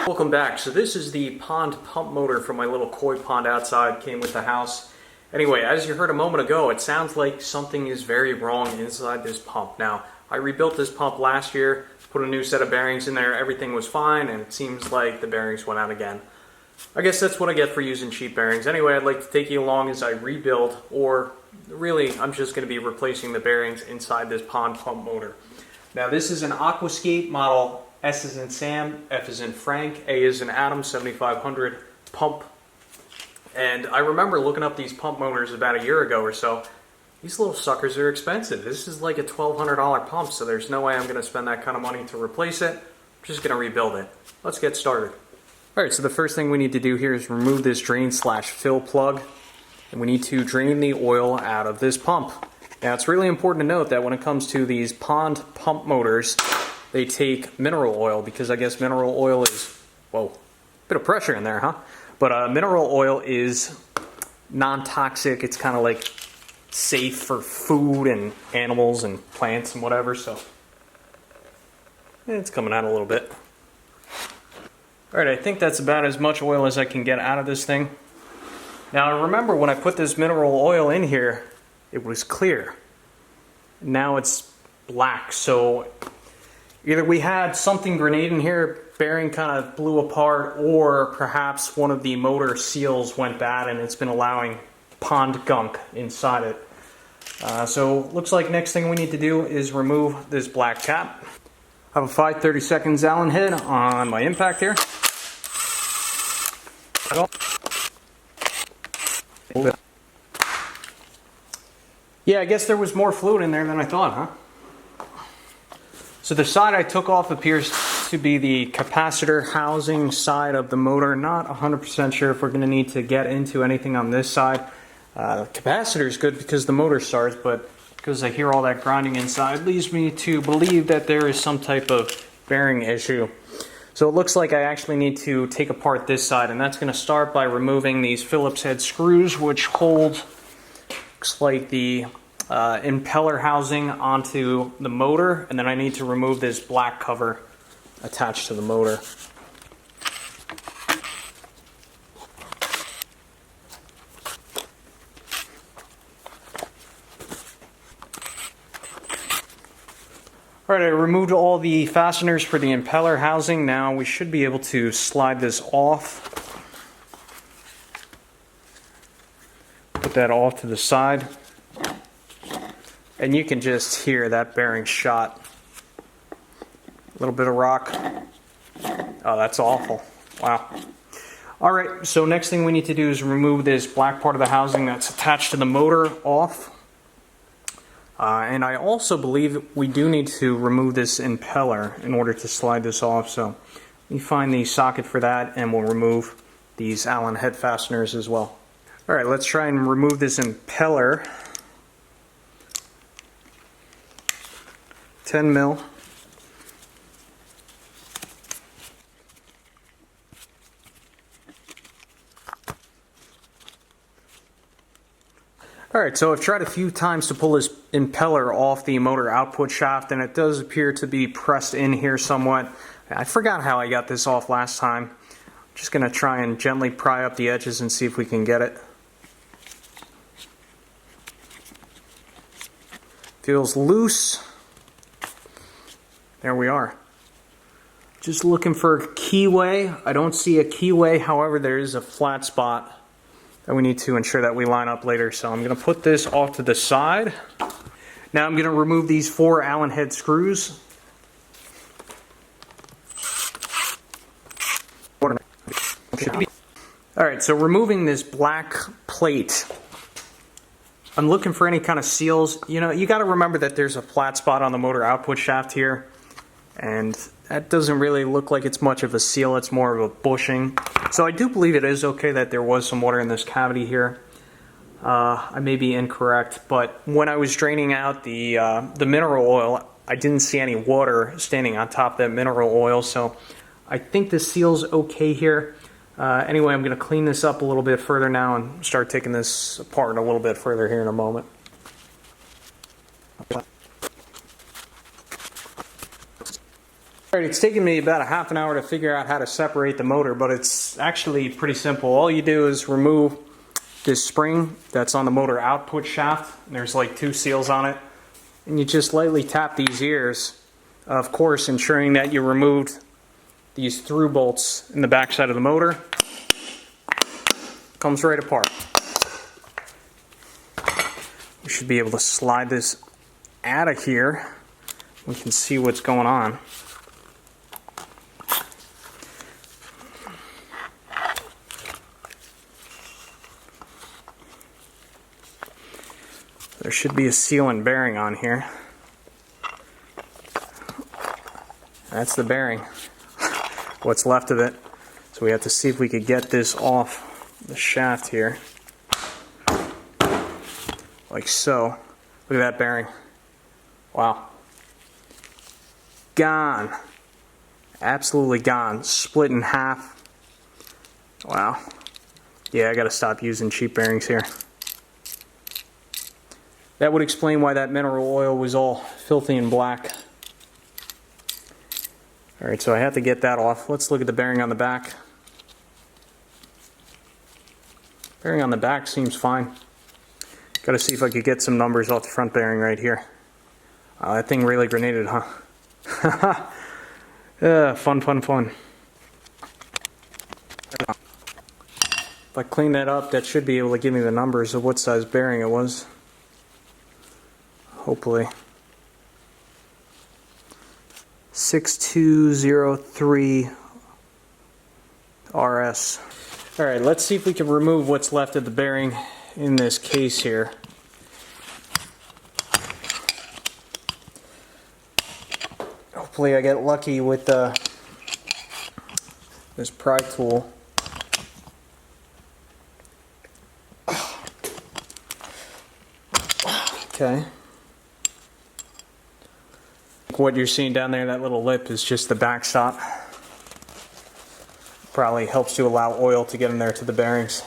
Welcome back. So this is the pond pump motor from my little koi pond outside, came with the house. Anyway, as you heard a moment ago, it sounds like something is very wrong inside this pump. Now, I rebuilt this pump last year, put a new set of bearings in there, everything was fine, and it seems like the bearings went out again. I guess that's what I get for using cheap bearings. Anyway, I'd like to take you along as I rebuild, or really, I'm just going to be replacing the bearings inside this pond pump motor. Now, this is an Aquascape model S is in Sam, F is in Frank, A is in Adam 7500 pump. And I remember looking up these pump motors about a year ago or so. These little suckers are expensive. This is like a $1,200 pump, so there's no way I'm going to spend that kind of money to replace it. I'm just going to rebuild it. Let's get started. Alright, so the first thing we need to do here is remove this drain/fill plug. And we need to drain the oil out of this pump. Now, it's really important to note that when it comes to these pond pump motors, they take mineral oil, because I guess mineral oil is, whoa, bit of pressure in there, huh? But mineral oil is non-toxic. It's kind of like safe for food and animals and plants and whatever, so it's coming out a little bit. Alright, I think that's about as much oil as I can get out of this thing. Now, remember when I put this mineral oil in here, it was clear. Now it's black, so either we had something grenade in here, bearing kind of blew apart, or perhaps one of the motor seals went bad and it's been allowing pond gunk inside it. So looks like next thing we need to do is remove this black cap. I have a 5/32 Allen head on my impact here. Yeah, I guess there was more fluid in there than I thought, huh? So the side I took off appears to be the capacitor housing side of the motor. Not 100% sure if we're going to need to get into anything on this side. The capacitor is good because the motor starts, but because I hear all that grinding inside, leads me to believe that there is some type of bearing issue. So it looks like I actually need to take apart this side, and that's going to start by removing these Phillips head screws, which hold, looks like the impeller housing onto the motor, and then I need to remove this black cover attached to the motor. Alright, I removed all the fasteners for the impeller housing. Now we should be able to slide this off. Put that off to the side. And you can just hear that bearing shot. A little bit of rock. Oh, that's awful. Wow. Alright, so next thing we need to do is remove this black part of the housing that's attached to the motor off. And I also believe we do need to remove this impeller in order to slide this off. So let me find the socket for that, and we'll remove these Allen head fasteners as well. Alright, let's try and remove this impeller. 10 mil. Alright, so I've tried a few times to pull this impeller off the motor output shaft, and it does appear to be pressed in here somewhat. I forgot how I got this off last time. I'm just going to try and gently pry up the edges and see if we can get it. Feels loose. There we are. Just looking for a keyway. I don't see a keyway, however there is a flat spot that we need to ensure that we line up later. So I'm going to put this off to the side. Now I'm going to remove these 4 Allen head screws. Alright, so removing this black plate, I'm looking for any kind of seals. You know, you got to remember that there's a flat spot on the motor output shaft here, and that doesn't really look like it's much of a seal. It's more of a bushing. So I do believe it is okay that there was some water in this cavity here. I may be incorrect, but when I was draining out the mineral oil, I didn't see any water standing on top of that mineral oil, so I think the seal's okay here. Anyway, I'm going to clean this up a little bit further now and start taking this apart a little bit further here in a moment. Alright, it's taken me about a half an hour to figure out how to separate the motor, but it's actually pretty simple. All you do is remove this spring that's on the motor output shaft. There's like 2 seals on it. And you just lightly tap these ears, of course ensuring that you removed these through bolts in the back side of the motor. Comes right apart. We should be able to slide this out of here. We can see what's going on. There should be a seal and bearing on here. That's the bearing. What's left of it. So we have to see if we could get this off the shaft here. Like so. Look at that bearing. Wow. Gone. Absolutely gone. Split in half. Wow. Yeah, I gotta stop using cheap bearings here. That would explain why that mineral oil was all filthy and black. Alright, so I have to get that off. Let's look at the bearing on the back. Bearing on the back seems fine. Gotta see if I could get some numbers off the front bearing right here. That thing really grenaded, huh? Fun, fun, fun. If I clean that up, that should be able to give me the numbers of what size bearing it was. Hopefully. 6203 RS. Alright, let's see if we can remove what's left of the bearing in this case here. Hopefully I get lucky with this pry tool. Okay. What you're seeing down there, that little lip, is just the backstop. Probably helps to allow oil to get in there to the bearings.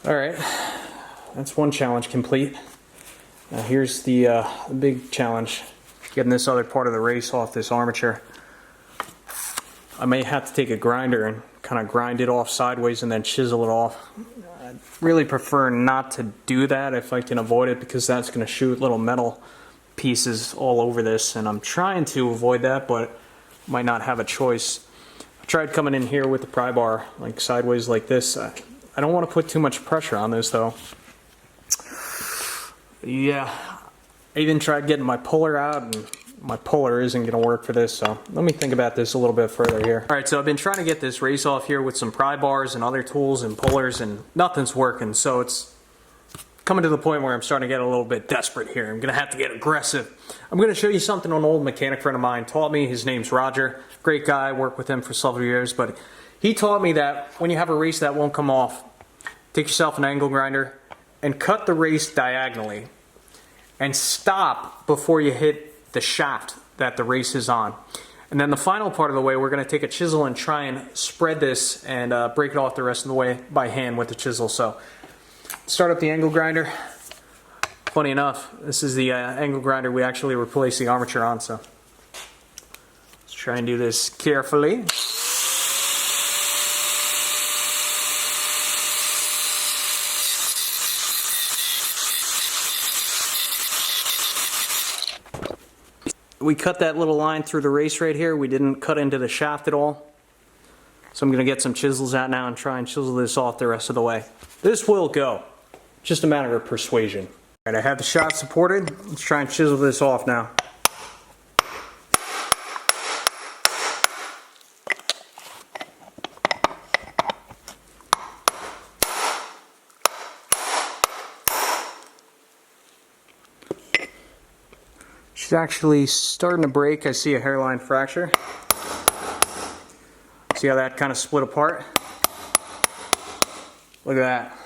Alright, that's one challenge complete. Now here's the big challenge, getting this other part of the race off this armature. I may have to take a grinder and kind of grind it off sideways and then chisel it off. I'd really prefer not to do that if I can avoid it, because that's going to shoot little metal pieces all over this, and I'm trying to avoid that, but might not have a choice. I tried coming in here with the pry bar like sideways like this. I don't want to put too much pressure on this though. Yeah, I even tried getting my puller out, and my puller isn't going to work for this, so let me think about this a little bit further here. Alright, so I've been trying to get this race off here with some pry bars and other tools and pullers, and nothing's working, so it's coming to the point where I'm starting to get a little bit desperate here. I'm going to have to get aggressive. I'm going to show you something an old mechanic friend of mine taught me. His name's Roger. Great guy. Worked with him for several years. But he taught me that when you have a race that won't come off, take yourself an angle grinder and cut the race diagonally. And stop before you hit the shaft that the race is on. And then the final part of the way, we're going to take a chisel and try and spread this and break it off the rest of the way by hand with the chisel. So start up the angle grinder. Funny enough, this is the angle grinder we actually replaced the armature on, so let's try and do this carefully. We cut that little line through the race right here. We didn't cut into the shaft at all. So I'm going to get some chisels out now and try and chisel this off the rest of the way. This will go. Just a matter of persuasion. Alright, I have the shaft supported. Let's try and chisel this off now. She's actually starting to break. I see a hairline fracture. See how that kind of split apart? Look at that.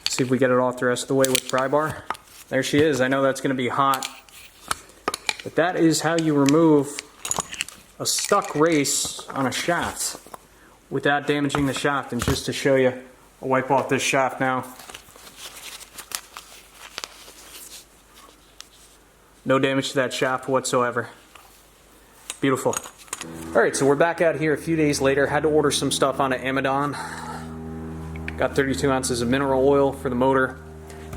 See if we get it off the rest of the way with pry bar. There she is. I know that's going to be hot. But that is how you remove a stuck race on a shaft without damaging the shaft. And just to show you, I'll wipe off this shaft now. No damage to that shaft whatsoever. Beautiful. Alright, so we're back out here a few days later. Had to order some stuff on Amazon. Got 32 ounces of mineral oil for the motor.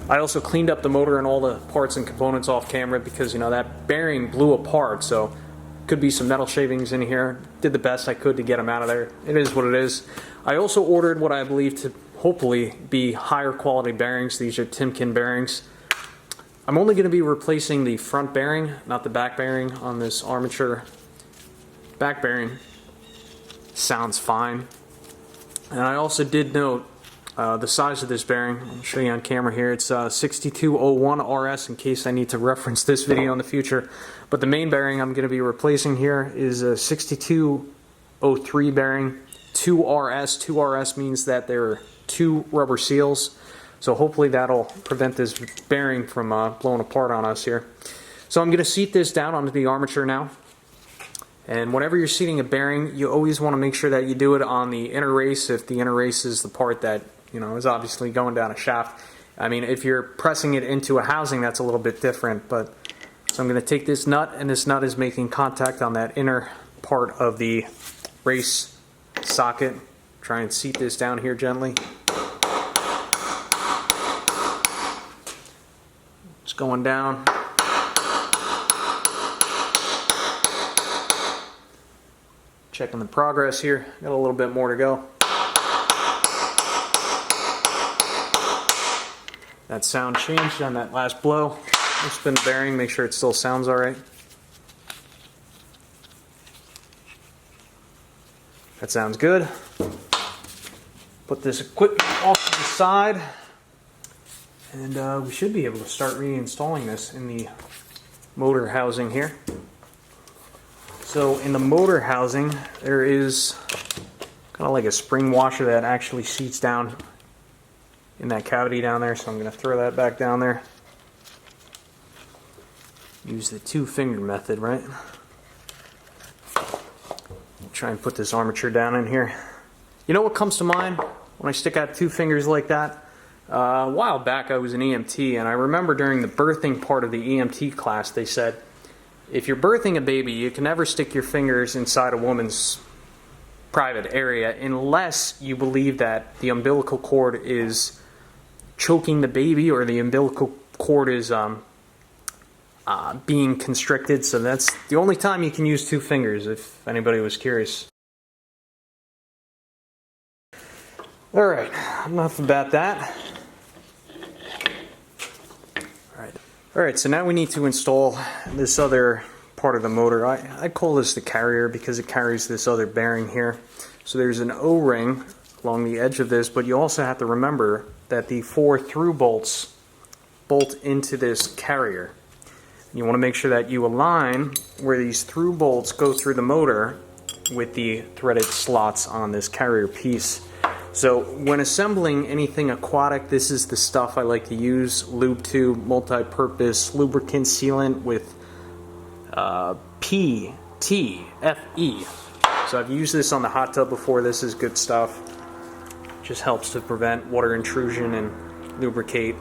I also cleaned up the motor and all the parts and components off camera because, you know, that bearing blew apart, so could be some metal shavings in here. Did the best I could to get them out of there. It is what it is. I also ordered what I believe to hopefully be higher quality bearings. These are Timken bearings. I'm only going to be replacing the front bearing, not the back bearing on this armature. Back bearing sounds fine. And I also did note the size of this bearing. I'll show you on camera here. It's 6201 RS in case I need to reference this video in the future. But the main bearing I'm going to be replacing here is a 6203 bearing, 2RS. 2RS means that there are 2 rubber seals. So hopefully that'll prevent this bearing from blowing apart on us here. So I'm going to seat this down onto the armature now. And whenever you're seating a bearing, you always want to make sure that you do it on the inner race, if the inner race is the part that, you know, is obviously going down a shaft. I mean, if you're pressing it into a housing, that's a little bit different. But so I'm going to take this nut, and this nut is making contact on that inner part of the race socket. Try and seat this down here gently. It's going down. Checking the progress here. Got a little bit more to go. That sound changed on that last blow. I'll spin the bearing, make sure it still sounds alright. That sounds good. Put this equipment off to the side. And we should be able to start reinstalling this in the motor housing here. So in the motor housing, there is kind of like a spring washer that actually seats down in that cavity down there. So I'm going to throw that back down there. Use the 2-finger method, right? Try and put this armature down in here. You know what comes to mind when I stick out 2 fingers like that? A while back I was an EMT, and I remember during the birthing part of the EMT class they said, if you're birthing a baby, you can never stick your fingers inside a woman's private area unless you believe that the umbilical cord is choking the baby or the umbilical cord is being constricted. So that's the only time you can use 2 fingers, if anybody was curious. Alright, enough about that. Alright, so now we need to install this other part of the motor. I call this the carrier because it carries this other bearing here. So there's an O-ring along the edge of this, but you also have to remember that the 4 through bolts bolt into this carrier. You want to make sure that you align where these through bolts go through the motor with the threaded slots on this carrier piece. So when assembling anything aquatic, this is the stuff I like to use. Lube tube, multi-purpose lubricant sealant with PTFE. So I've used this on the hot tub before. This is good stuff. Just helps to prevent water intrusion and lubricate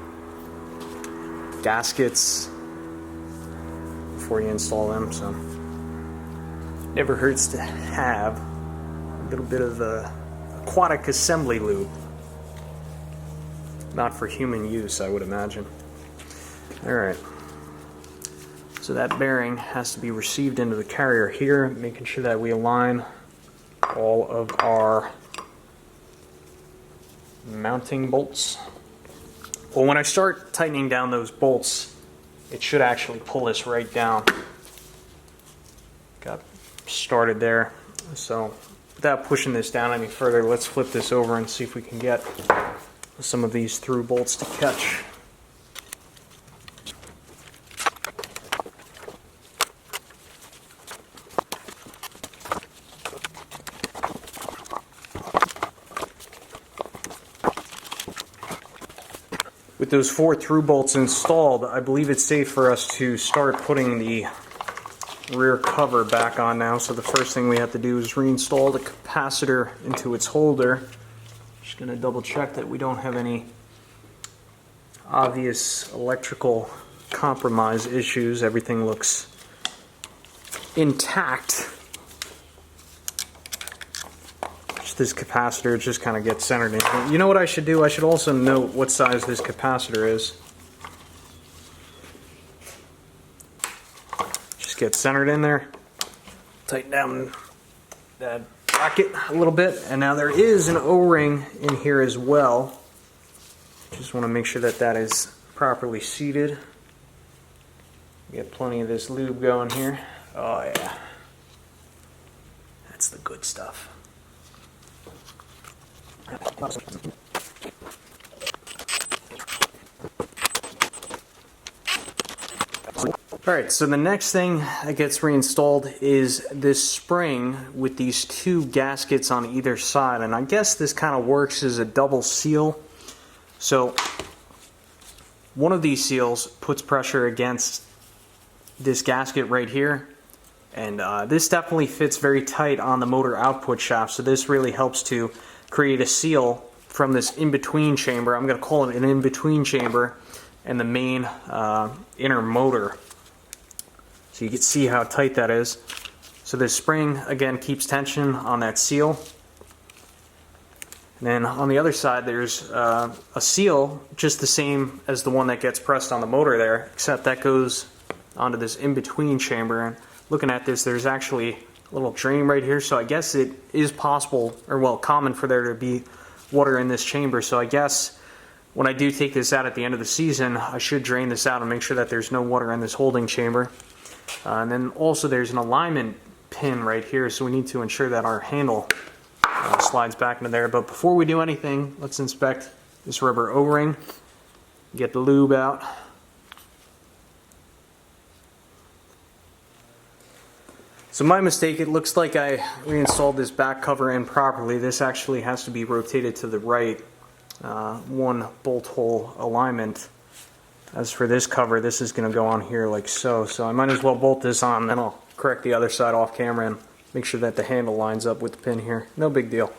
gaskets before you install them. So never hurts to have a little bit of the aquatic assembly lube. Not for human use, I would imagine. Alright. So that bearing has to be received into the carrier here, making sure that we align all of our mounting bolts. Well, when I start tightening down those bolts, it should actually pull this right down. Got started there. So without pushing this down any further, let's flip this over and see if we can get some of these through bolts to catch. With those 4 through bolts installed, I believe it's safe for us to start putting the rear cover back on now. So the first thing we have to do is reinstall the capacitor into its holder. Just going to double check that we don't have any obvious electrical compromise issues. Everything looks intact. Just this capacitor just kind of gets centered in here. You know what I should do? I should also note what size this capacitor is. Just get centered in there. Tighten down that bracket a little bit. And now there is an O-ring in here as well. Just want to make sure that that is properly seated. Get plenty of this lube going here. Oh yeah. That's the good stuff. Alright, so the next thing that gets reinstalled is this spring with these two gaskets on either side, and I guess this kind of works as a double seal. So one of these seals puts pressure against this gasket right here, and this definitely fits very tight on the motor output shaft, so this really helps to create a seal from this in-between chamber. I'm going to call it an in-between chamber and the main inner motor. So you can see how tight that is. So this spring again keeps tension on that seal. And then on the other side there's a seal just the same as the one that gets pressed on the motor there, except that goes onto this in-between chamber. And looking at this, there's actually a little drain right here, so I guess it is possible, or well, common for there to be water in this chamber. So I guess when I do take this out at the end of the season, I should drain this out and make sure that there's no water in this holding chamber. And then also there's an alignment pin right here, so we need to ensure that our handle slides back into there. But before we do anything, let's inspect this rubber O-ring, get the lube out. So my mistake, it looks like I reinstalled this back cover improperly. This actually has to be rotated to the right, one bolt hole alignment. As for this cover, this is going to go on here like so. So I might as well bolt this on, then I'll correct the other side off camera and make sure that the handle lines up with the pin here. No big deal.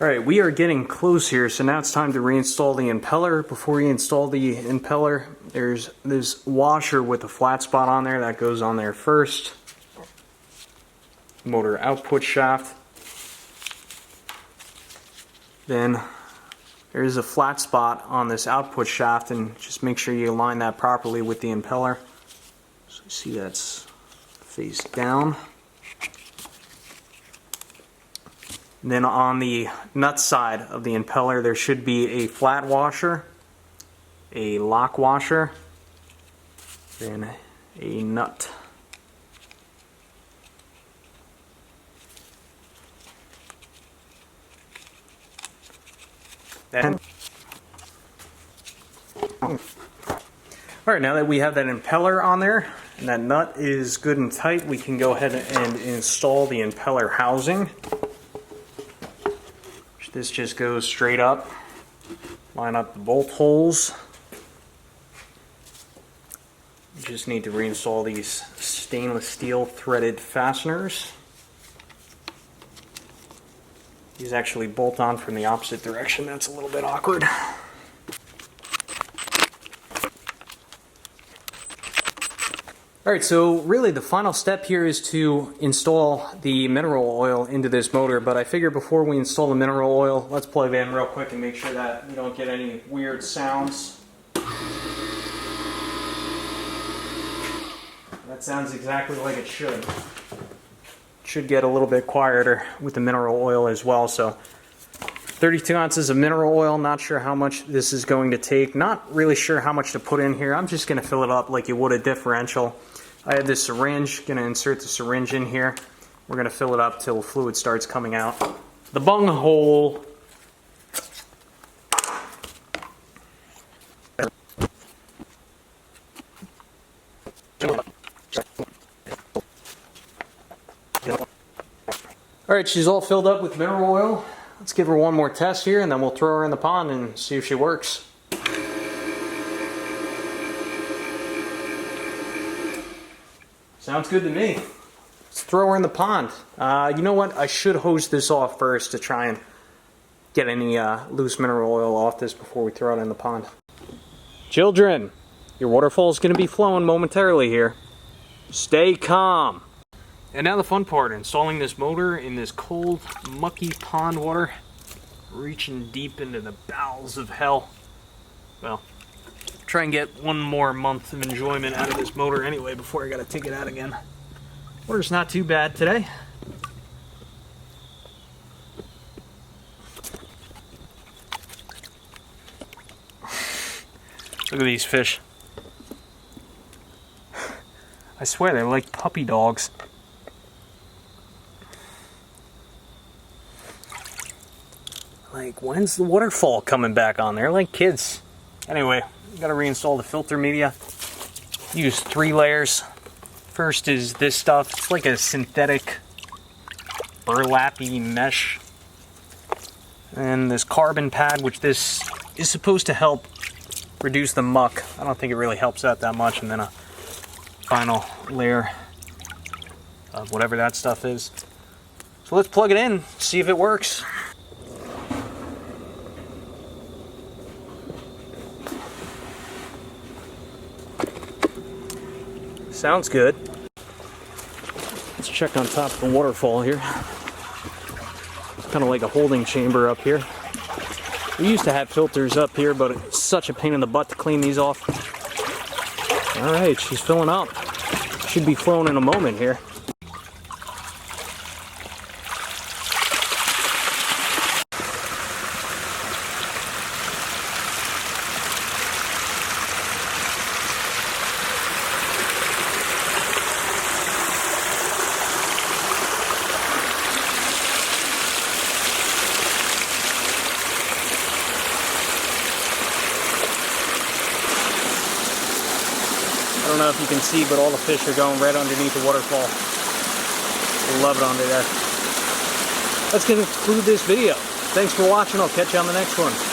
Alright, we are getting close here, so now it's time to reinstall the impeller. Before we install the impeller, there's this washer with a flat spot on there that goes on there first. Motor output shaft. Then there is a flat spot on this output shaft, and just make sure you align that properly with the impeller. So you see that's face down. And then on the nut side of the impeller there should be a flat washer, a lock washer, then a nut. Alright, now that we have that impeller on there and that nut is good and tight, we can go ahead and install the impeller housing. This just goes straight up. Line up the bolt holes. You just need to reinstall these stainless steel threaded fasteners. These actually bolt on from the opposite direction. That's a little bit awkward. Alright, so really the final step here is to install the mineral oil into this motor, but I figure before we install the mineral oil, let's plug it in real quick and make sure that we don't get any weird sounds. That sounds exactly like it should. Should get a little bit quieter with the mineral oil as well. So 32 ounces of mineral oil, not sure how much this is going to take, not really sure how much to put in here. I'm just going to fill it up like you would a differential. I have this syringe, going to insert the syringe in here. We're going to fill it up till fluid starts coming out the bung hole. Alright, she's all filled up with mineral oil. Let's give her one more test here and then we'll throw her in the pond and see if she works. Sounds good to me. Let's throw her in the pond. You know what? I should hose this off first to try and get any loose mineral oil off this before we throw it in the pond. Children, your waterfall is going to be flowing momentarily here. Stay calm. And now the fun part, installing this motor in this cold, mucky pond water, reaching deep into the bowels of hell. Well, try and get one more month of enjoyment out of this motor anyway before I gotta take it out again. Water's not too bad today. Look at these fish. I swear they're like puppy dogs. Like, when's the waterfall coming back on? They're like kids. Anyway, gotta reinstall the filter media. Use 3 layers. First is this stuff. It's like a synthetic burlappy mesh. And this carbon pad, which this is supposed to help reduce the muck. I don't think it really helps out that much. And then a final layer of whatever that stuff is. So let's plug it in, see if it works. Sounds good. Let's check on top of the waterfall here. It's kind of like a holding chamber up here. We used to have filters up here, but it's such a pain in the butt to clean these off. All right, she's filling up. Should be flowing in a moment here. I don't know if you can see, but all the fish are going right underneath the waterfall. I love it under there. Let's conclude this video. Thanks for watching. I'll catch you on the next one.